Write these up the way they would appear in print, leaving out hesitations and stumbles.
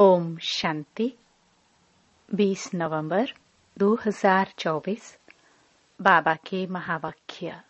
ओम शांति 20 नवंबर 2024 बाबा के महावाक्य।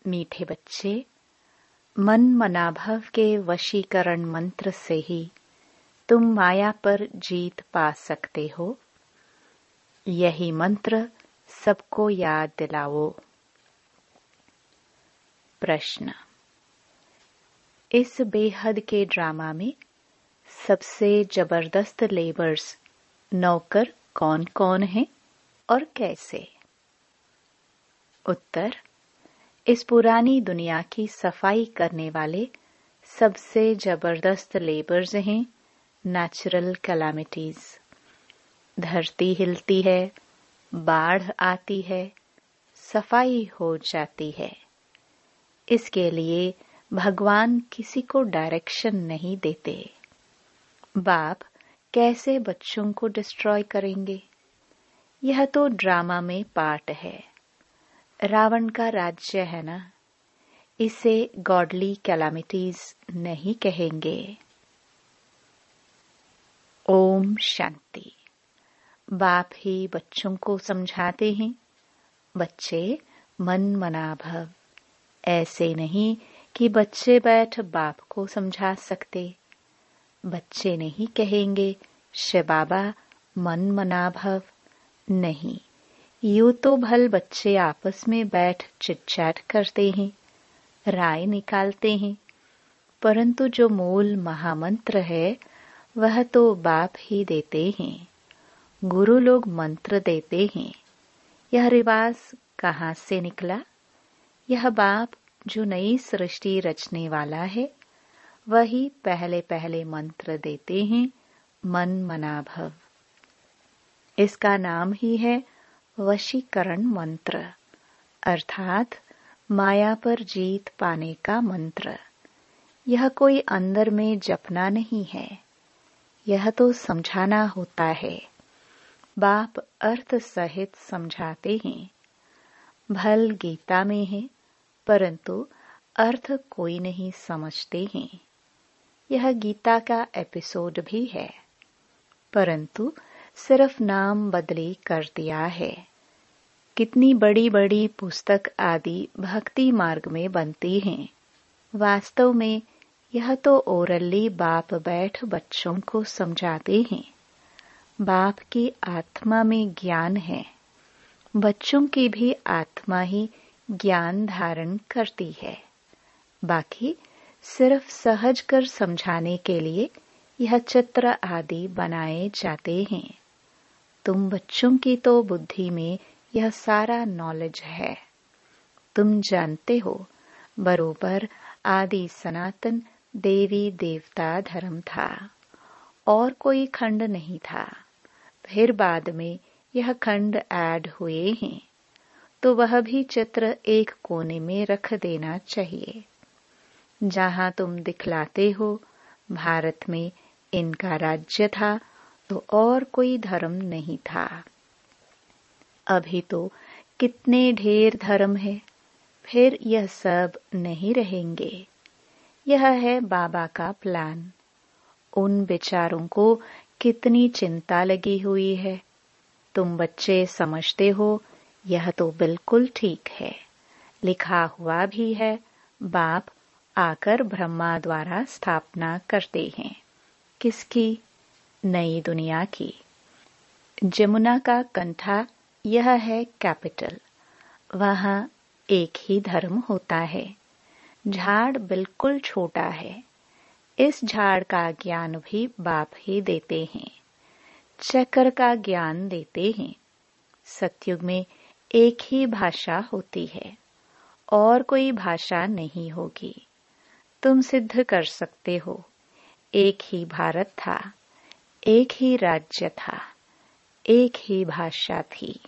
मीठे बच्चे, मन मनाभव के वशीकरण मंत्र से ही तुम माया पर जीत पा सकते हो। यही मंत्र सबको याद दिलाओ। प्रश्न। इस बेहद के ड्रामा में सबसे जबरदस्त लेबर्स नौकर कौन कौन हैं और कैसे? उत्तर। इस पुरानी दुनिया की सफाई करने वाले सबसे जबरदस्त लेबर्स हैं नेचुरल कैलामिटीज। धरती हिलती है, बाढ़ आती है, सफाई हो जाती है। इसके लिए भगवान किसी को डायरेक्शन नहीं देते। बाप कैसे बच्चों को डिस्ट्रॉय करेंगे? यह तो ड्रामा में पार्ट है। रावण का राज्य है ना, इसे गॉडली कैलामिटीज नहीं कहेंगे। ओम शांति। बाप ही बच्चों को समझाते हैं। बच्चे मन मनाभव। ऐसे नहीं कि बच्चे बैठ बाप को समझा सकते। बच्चे नहीं कहेंगे शिव बाबा मन मनाभव। नहीं, यूं तो भल बच्चे आपस में बैठ चिट-चैट करते हैं, राय निकालते हैं, परंतु जो मूल महामंत्र है वह तो बाप ही देते हैं। गुरु लोग मंत्र देते हैं। यह रिवाज कहाँ से निकला? यह बाप जो नई सृष्टि रचने वाला है वही पहले पहले मंत्र देते हैं मन मनाभव। इसका नाम ही है वशीकरण मंत्र, अर्थात माया पर जीत पाने का मंत्र। यह कोई अंदर में जपना नहीं है, यह तो समझाना होता है। बाप अर्थ सहित समझाते हैं। भल गीता में है, परंतु अर्थ कोई नहीं समझते हैं। यह गीता का एपिसोड भी है, परंतु सिर्फ नाम बदली कर दिया है। कितनी बड़ी बड़ी पुस्तक आदि भक्ति मार्ग में बनती हैं। वास्तव में यह तो ओरली बाप बैठ बच्चों को समझाते हैं। बाप की आत्मा में ज्ञान है, बच्चों की भी आत्मा ही ज्ञान धारण करती है। बाकी सिर्फ सहज कर समझाने के लिए यह चित्र आदि बनाए जाते हैं। तुम बच्चों की तो बुद्धि में यह सारा नॉलेज है। तुम जानते हो बरोबर आदि सनातन देवी देवता धर्म था और कोई खंड नहीं था। फिर बाद में यह खंड ऐड हुए हैं, तो वह भी चित्र एक कोने में रख देना चाहिए। जहां तुम दिखलाते हो भारत में इनका राज्य था, तो और कोई धर्म नहीं था। अभी तो कितने ढेर धर्म है, फिर यह सब नहीं रहेंगे। यह है बाबा का प्लान। उन विचारों को कितनी चिंता लगी हुई है। तुम बच्चे समझते हो यह तो बिल्कुल ठीक है, लिखा हुआ भी है। बाप आकर ब्रह्मा द्वारा स्थापना करते हैं। किसकी? नई दुनिया की। जमुना का कंठा यह है कैपिटल। वहां एक ही धर्म होता है। झाड़ बिल्कुल छोटा है। इस झाड़ का ज्ञान भी बाप ही देते हैं। चक्र का ज्ञान देते हैं। सतयुग में एक ही भाषा होती है और कोई भाषा नहीं होगी। तुम सिद्ध कर सकते हो एक ही भारत था, एक ही राज्य था, एक ही भाषा थी।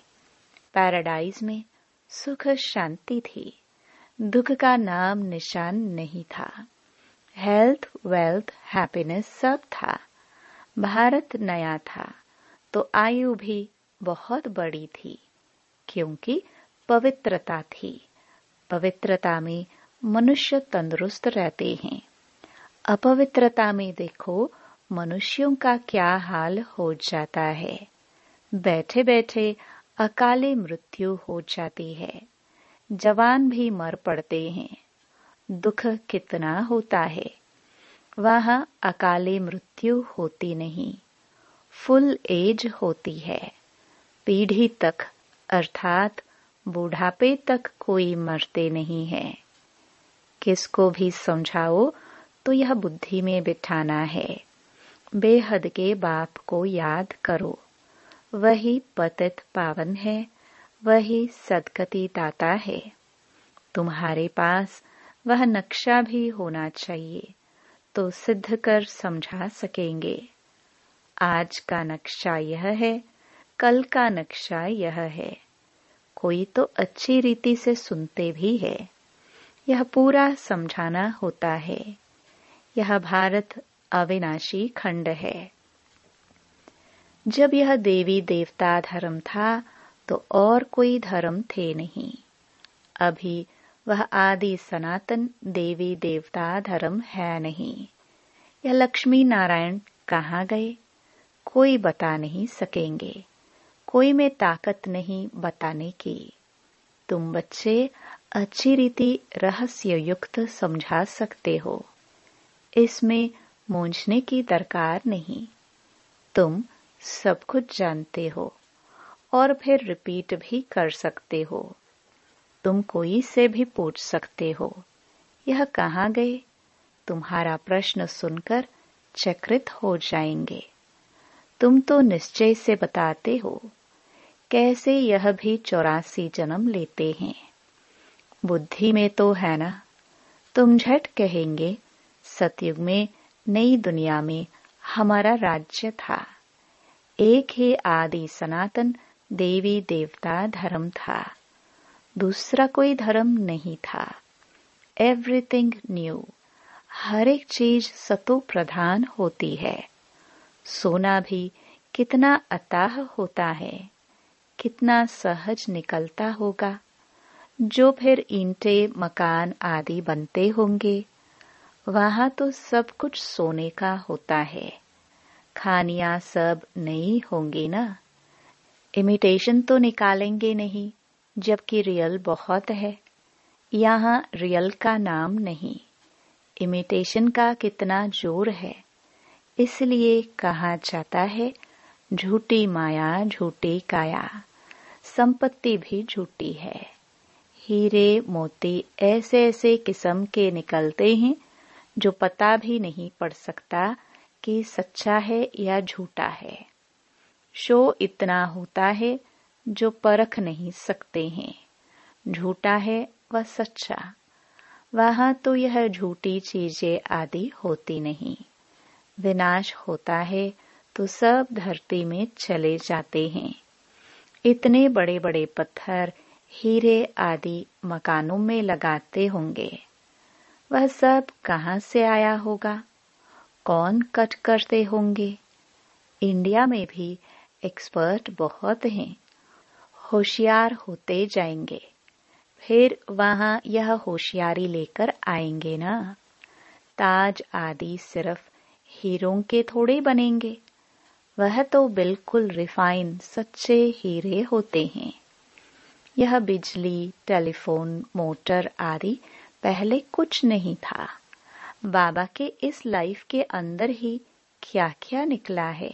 पैराडाइज में सुख शांति थी, दुख का नाम निशान नहीं था। हेल्थ, वेल्थ, हैप्पीनेस सब था। भारत नया था तो आयु भी बहुत बड़ी थी, क्योंकि पवित्रता थी। पवित्रता में मनुष्य तंदुरुस्त रहते हैं। अपवित्रता में देखो मनुष्यों का क्या हाल हो जाता है। बैठे बैठे अकाले मृत्यु हो जाती है। जवान भी मर पड़ते हैं। दुख कितना होता है। वहाँ अकाले मृत्यु होती नहीं, फुल एज होती है। पीढ़ी तक अर्थात बुढ़ापे तक कोई मरते नहीं है। किसको भी समझाओ तो यह बुद्धि में बिठाना है। बेहद के बाप को याद करो। वही पतित पावन है, वही सद्गति दाता है। तुम्हारे पास वह नक्शा भी होना चाहिए तो सिद्ध कर समझा सकेंगे। आज का नक्शा यह है, कल का नक्शा यह है। कोई तो अच्छी रीति से सुनते भी है। यह पूरा समझाना होता है। यह भारत अविनाशी खंड है। जब यह देवी देवता धर्म था तो और कोई धर्म थे नहीं। अभी वह आदि सनातन देवी देवता धर्म है नहीं। यह लक्ष्मी नारायण कहाँ गए, कोई बता नहीं सकेंगे। कोई में ताकत नहीं बताने की। तुम बच्चे अच्छी रीति रहस्य युक्त समझा सकते हो। इसमें मूंझने की दरकार नहीं। तुम सब कुछ जानते हो और फिर रिपीट भी कर सकते हो। तुम कोई से भी पूछ सकते हो, यह कहाँ गए? तुम्हारा प्रश्न सुनकर चकित हो जाएंगे। तुम तो निश्चय से बताते हो। कैसे यह भी 84 जन्म लेते हैं। बुद्धि में तो है ना। तुम झट कहेंगे सतयुग में नई दुनिया में हमारा राज्य था। एक ही आदि सनातन देवी देवता धर्म था। दूसरा कोई धर्म नहीं था। Everything new. हर एक चीज सतो प्रधान होती है। सोना भी कितना अताह होता है, कितना सहज निकलता होगा। जो फिर ईंटें मकान आदि बनते होंगे, वहां तो सब कुछ सोने का होता है। खानियां सब नई होंगी ना। इमिटेशन तो निकालेंगे नहीं, जबकि रियल बहुत है। यहाँ रियल का नाम नहीं, इमिटेशन का कितना जोर है। इसलिए कहा जाता है झूठी माया झूठी काया। संपत्ति भी झूठी है। हीरे मोती ऐसे ऐसे किस्म के निकलते हैं जो पता भी नहीं पड़ सकता कि सच्चा है या झूठा है। शो इतना होता है जो परख नहीं सकते हैं। झूठा है व सच्चा। वहां तो यह झूठी चीजें आदि होती नहीं। विनाश होता है तो सब धरती में चले जाते हैं। इतने बड़े बड़े पत्थर हीरे आदि मकानों में लगाते होंगे, वह सब कहाँ से आया होगा? कौन कट करते होंगे? इंडिया में भी एक्सपर्ट बहुत हैं। होशियार होते जाएंगे, फिर वहां यह होशियारी लेकर आएंगे ना। ताज आदि सिर्फ हीरों के थोड़े बनेंगे। वह तो बिल्कुल रिफाइन सच्चे हीरे होते हैं। यह बिजली, टेलीफोन, मोटर आदि पहले कुछ नहीं था। बाबा के इस लाइफ के अंदर ही क्या क्या निकला है।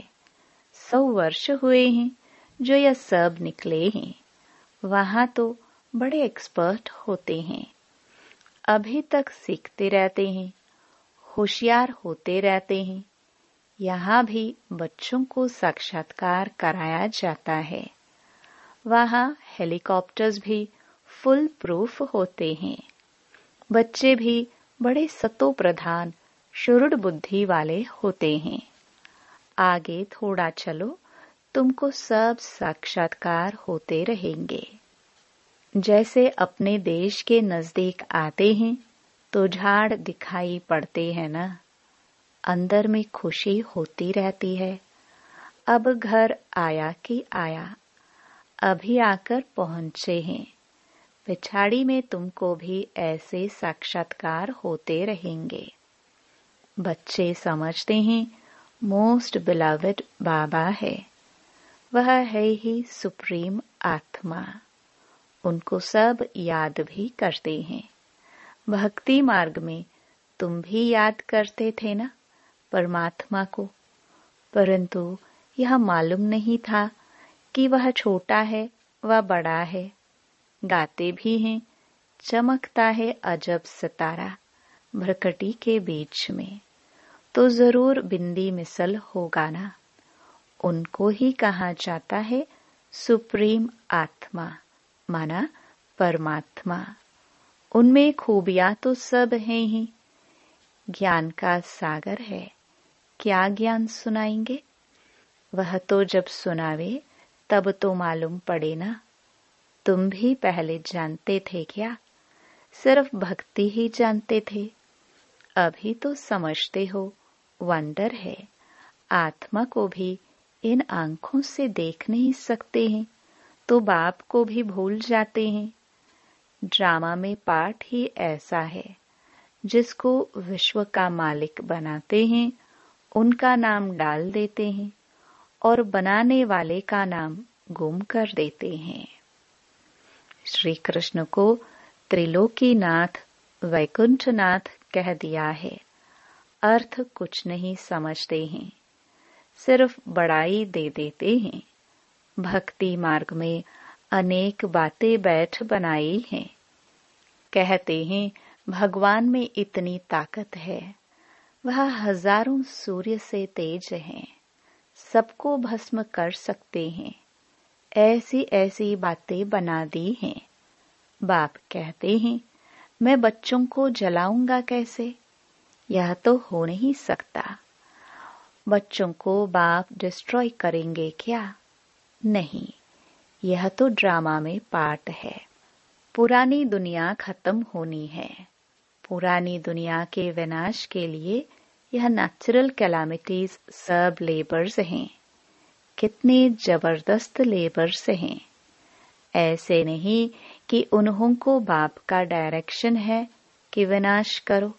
100 वर्ष हुए हैं जो यह सब निकले हैं। वहां तो बड़े एक्सपर्ट होते हैं। अभी तक सीखते रहते हैं, होशियार होते रहते हैं। यहाँ भी बच्चों को साक्षात्कार कराया जाता है। वहाँ हेलीकॉप्टर्स भी फुल प्रूफ होते हैं। बच्चे भी बड़े सतो प्रधान शुरुड बुद्धि वाले होते हैं। आगे थोड़ा चलो, तुमको सब साक्षात्कार होते रहेंगे। जैसे अपने देश के नजदीक आते हैं तो झाड़ दिखाई पड़ते हैं ना। अंदर में खुशी होती रहती है। अब घर आया कि आया, अभी आकर पहुंचे हैं। पिछाड़ी में तुमको भी ऐसे साक्षात्कार होते रहेंगे। बच्चे समझते हैं मोस्ट बिलवड बाबा है। वह है ही सुप्रीम आत्मा। उनको सब याद भी करते हैं। भक्ति मार्ग में तुम भी याद करते थे ना परमात्मा को, परंतु यह मालूम नहीं था कि वह छोटा है व बड़ा है। गाते भी हैं, चमकता है अजब सितारा भ्रकटी के बीच में, तो जरूर बिंदी मिसल होगा ना। उनको ही कहा जाता है सुप्रीम आत्मा, माना परमात्मा। उनमें खूबियां तो सब हैं ही। ज्ञान का सागर है, क्या ज्ञान सुनाएंगे? वह तो जब सुनावे तब तो मालूम पड़े ना। तुम भी पहले जानते थे क्या? सिर्फ भक्ति ही जानते थे। अभी तो समझते हो। वंडर है, आत्मा को भी इन आंखों से देख नहीं सकते हैं तो बाप को भी भूल जाते हैं। ड्रामा में पाठ ही ऐसा है, जिसको विश्व का मालिक बनाते हैं उनका नाम डाल देते हैं और बनाने वाले का नाम गुम कर देते हैं। श्री कृष्ण को त्रिलोकीनाथ, वैकुंठनाथ कह दिया है। अर्थ कुछ नहीं समझते हैं, सिर्फ बड़ाई दे देते हैं। भक्ति मार्ग में अनेक बातें बैठ बनाई हैं। कहते हैं भगवान में इतनी ताकत है, वह हजारों सूर्य से तेज हैं, सबको भस्म कर सकते हैं। ऐसी ऐसी बातें बना दी हैं। बाप कहते हैं मैं बच्चों को जलाऊंगा कैसे? यह तो हो नहीं सकता। बच्चों को बाप डिस्ट्रॉय करेंगे क्या? नहीं, यह तो ड्रामा में पार्ट है। पुरानी दुनिया खत्म होनी है। पुरानी दुनिया के विनाश के लिए यह नेचुरल कैलामिटीज सब लेबर्स हैं। कितने जबरदस्त लेबर्स हैं। ऐसे नहीं कि उन्हों को बाप का डायरेक्शन है कि विनाश करो।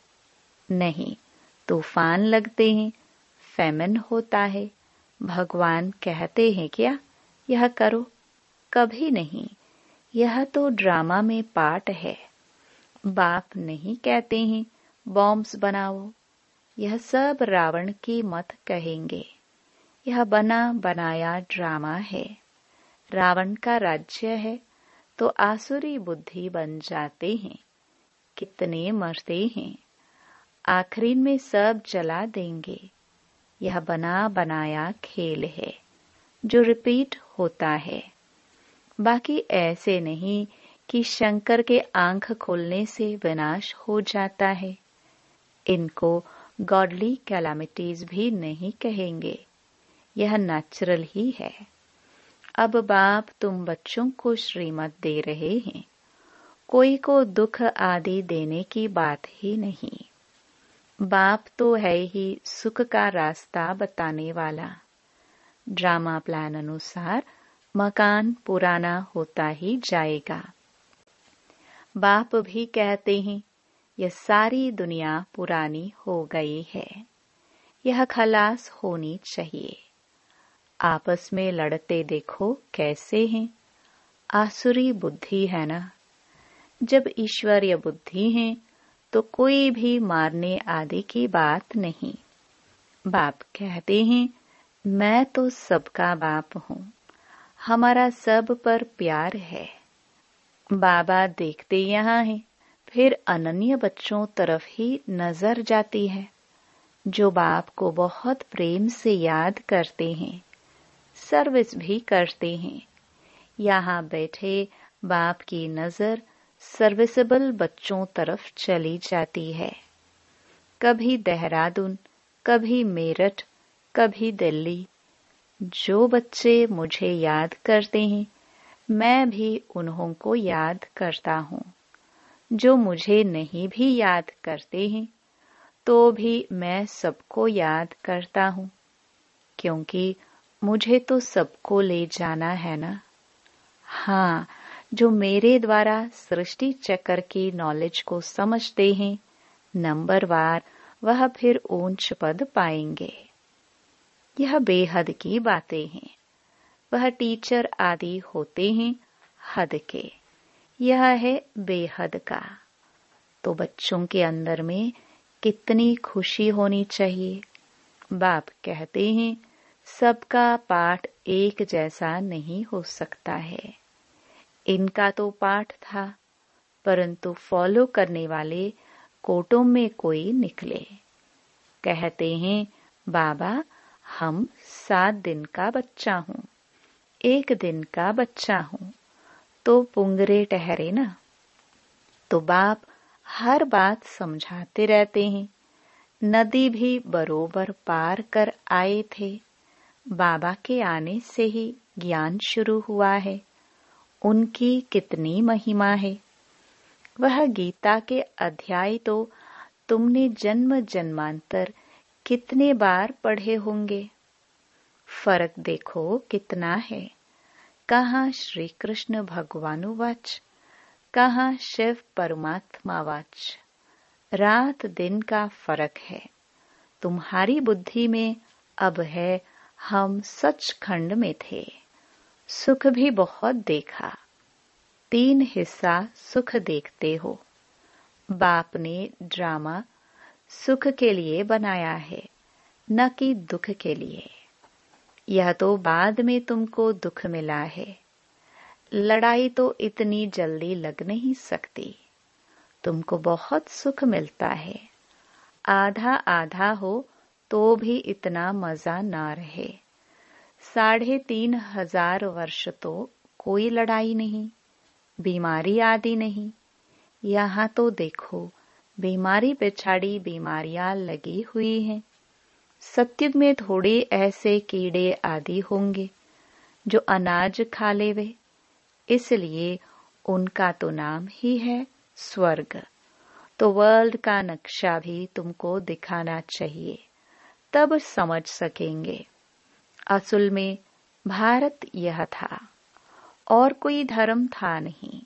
नहीं, तूफान लगते हैं, फेमिन होता है, भगवान कहते हैं क्या यह करो? कभी नहीं। यह तो ड्रामा में पार्ट है। बाप नहीं कहते हैं बॉम्ब्स बनाओ। यह सब रावण की मत कहेंगे। यह बना बनाया ड्रामा है। रावण का राज्य है तो आसुरी बुद्धि बन जाते हैं। कितने मरते हैं, आखिरी में सब जला देंगे। यह बना बनाया खेल है जो रिपीट होता है। बाकी ऐसे नहीं कि शंकर के आंख खोलने से विनाश हो जाता है। इनको गॉडली कैलामिटीज भी नहीं कहेंगे। यह नेचुरल ही है। अब बाप तुम बच्चों को श्रीमत दे रहे हैं। कोई को दुख आदि देने की बात ही नहीं। बाप तो है ही सुख का रास्ता बताने वाला। ड्रामा प्लान अनुसार मकान पुराना होता ही जाएगा। बाप भी कहते हैं यह सारी दुनिया पुरानी हो गई है, यह खलास होनी चाहिए। आपस में लड़ते देखो कैसे हैं। आसुरी बुद्धि है ना। जब ईश्वरीय बुद्धि है तो कोई भी मारने आदि की बात नहीं। बाप कहते हैं मैं तो सबका बाप हूँ, हमारा सब पर प्यार है। बाबा देखते यहाँ हैं, फिर अनन्य बच्चों तरफ ही नजर जाती है, जो बाप को बहुत प्रेम से याद करते हैं, सर्विस भी करते हैं। यहाँ बैठे बाप की नजर सर्विसेबल बच्चों तरफ चली जाती है। कभी देहरादून, कभी मेरठ, कभी दिल्ली। जो बच्चे मुझे याद करते हैं, मैं भी उन्हों को याद करता हूँ। जो मुझे नहीं भी याद करते हैं, तो भी मैं सबको याद करता हूँ, क्योंकि मुझे तो सबको ले जाना है ना। हाँ, जो मेरे द्वारा सृष्टि चक्र की नॉलेज को समझते हैं नंबरवार, वह फिर ऊंच पद पाएंगे। यह बेहद की बातें हैं। वह टीचर आदि होते हैं हद के, यह है बेहद का। तो बच्चों के अंदर में कितनी खुशी होनी चाहिए। बाप कहते हैं सबका पाठ एक जैसा नहीं हो सकता है। इनका तो पाठ था, परंतु फॉलो करने वाले कोटों में कोई निकले। कहते हैं बाबा हम 7 दिन का बच्चा हूँ, 1 दिन का बच्चा हूँ, तो पुंगरे ठहरे ना। तो बाप हर बात समझाते रहते हैं। नदी भी बरोबर पार कर आए थे। बाबा के आने से ही ज्ञान शुरू हुआ है। उनकी कितनी महिमा है। वह गीता के अध्याय तो तुमने जन्म जन्मांतर कितने बार पढ़े होंगे। फर्क देखो कितना है। कहाँ श्री कृष्ण भगवानुवाच, कहाँ शिव परमात्मावाच। रात दिन का फर्क है। तुम्हारी बुद्धि में अब है हम सचखंड में थे। सुख भी बहुत देखा। 3 हिस्सा सुख देखते हो। बाप ने ड्रामा सुख के लिए बनाया है, न कि दुख के लिए। यह तो बाद में तुमको दुख मिला है। लड़ाई तो इतनी जल्दी लग नहीं सकती। तुमको बहुत सुख मिलता है। आधा आधा हो तो भी इतना मजा ना रहे। 3500 वर्ष तो कोई लड़ाई नहीं, बीमारी आदि नहीं। यहाँ तो देखो बीमारी पिछाड़ी बीमारियां लगी हुई हैं। सत्युग में थोड़े ऐसे कीड़े आदि होंगे जो अनाज खा लेवे, इसलिए उनका तो नाम ही है स्वर्ग। तो वर्ल्ड का नक्शा भी तुमको दिखाना चाहिए, तब समझ सकेंगे। असल में भारत यह था और कोई धर्म था नहीं।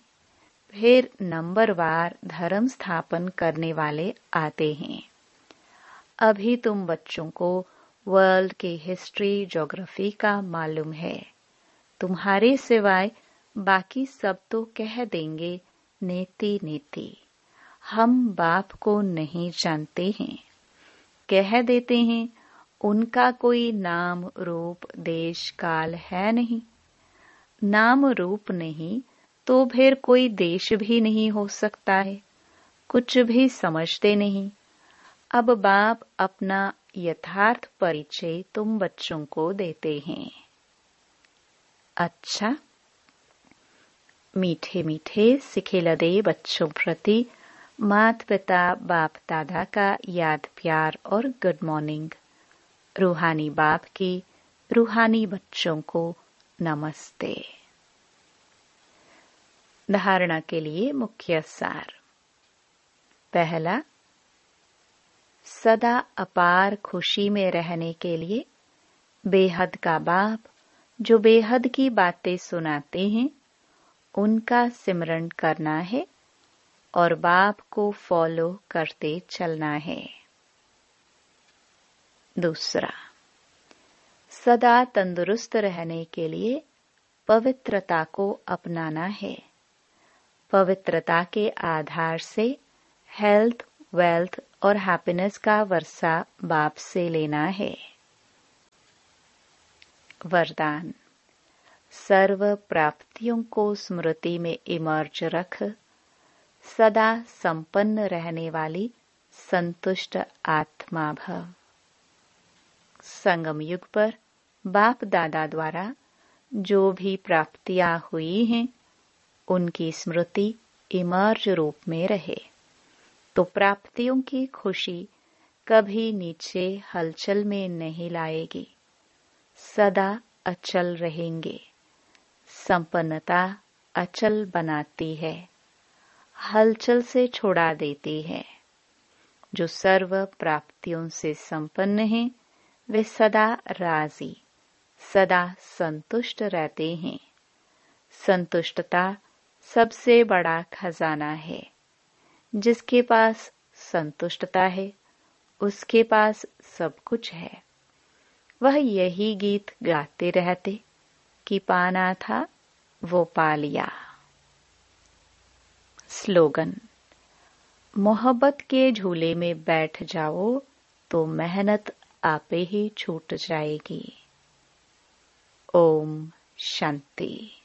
फिर नंबरवार धर्म स्थापन करने वाले आते हैं। अभी तुम बच्चों को वर्ल्ड की हिस्ट्री ज्योग्राफी का मालूम है। तुम्हारे सिवाय बाकी सब तो कह देंगे नेति नेति। हम बाप को नहीं जानते हैं। कह देते हैं उनका कोई नाम रूप देश काल है नहीं। नाम रूप नहीं तो फिर कोई देश भी नहीं हो सकता है। कुछ भी समझते नहीं। अब बाप अपना यथार्थ परिचय तुम बच्चों को देते हैं। अच्छा, मीठे मीठे सिखेलदे बच्चों प्रति माता पिता बाप दादा का याद प्यार और गुड मॉर्निंग। रूहानी बाप की रूहानी बच्चों को नमस्ते। धारणा के लिए मुख्य सार। पहला, सदा अपार खुशी में रहने के लिए बेहद का बाप जो बेहद की बातें सुनाते हैं उनका सिमरन करना है और बाप को फॉलो करते चलना है। दूसरा, सदा तंदुरुस्त रहने के लिए पवित्रता को अपनाना है। पवित्रता के आधार से हेल्थ, वेल्थ और हैप्पीनेस का वर्षा बाप से लेना है। वरदान, सर्व प्राप्तियों को स्मृति में इमर्ज रख सदा संपन्न रहने वाली संतुष्ट आत्मा भव। संगम युग पर बाप दादा द्वारा जो भी प्राप्तियां हुई हैं उनकी स्मृति इमर्ज रूप में रहे तो प्राप्तियों की खुशी कभी नीचे हलचल में नहीं लाएगी। सदा अचल रहेंगे। संपन्नता अचल बनाती है, हलचल से छुड़ा देती है। जो सर्व प्राप्तियों से संपन्न हैं वे सदा राजी, सदा संतुष्ट रहते हैं। संतुष्टता सबसे बड़ा खजाना है। जिसके पास संतुष्टता है उसके पास सब कुछ है। वह यही गीत गाते रहते कि पाना था वो पा लिया। स्लोगन: मोहब्बत के झूले में बैठ जाओ तो मेहनत आपे ही छूट जाएगी। ओम शांति।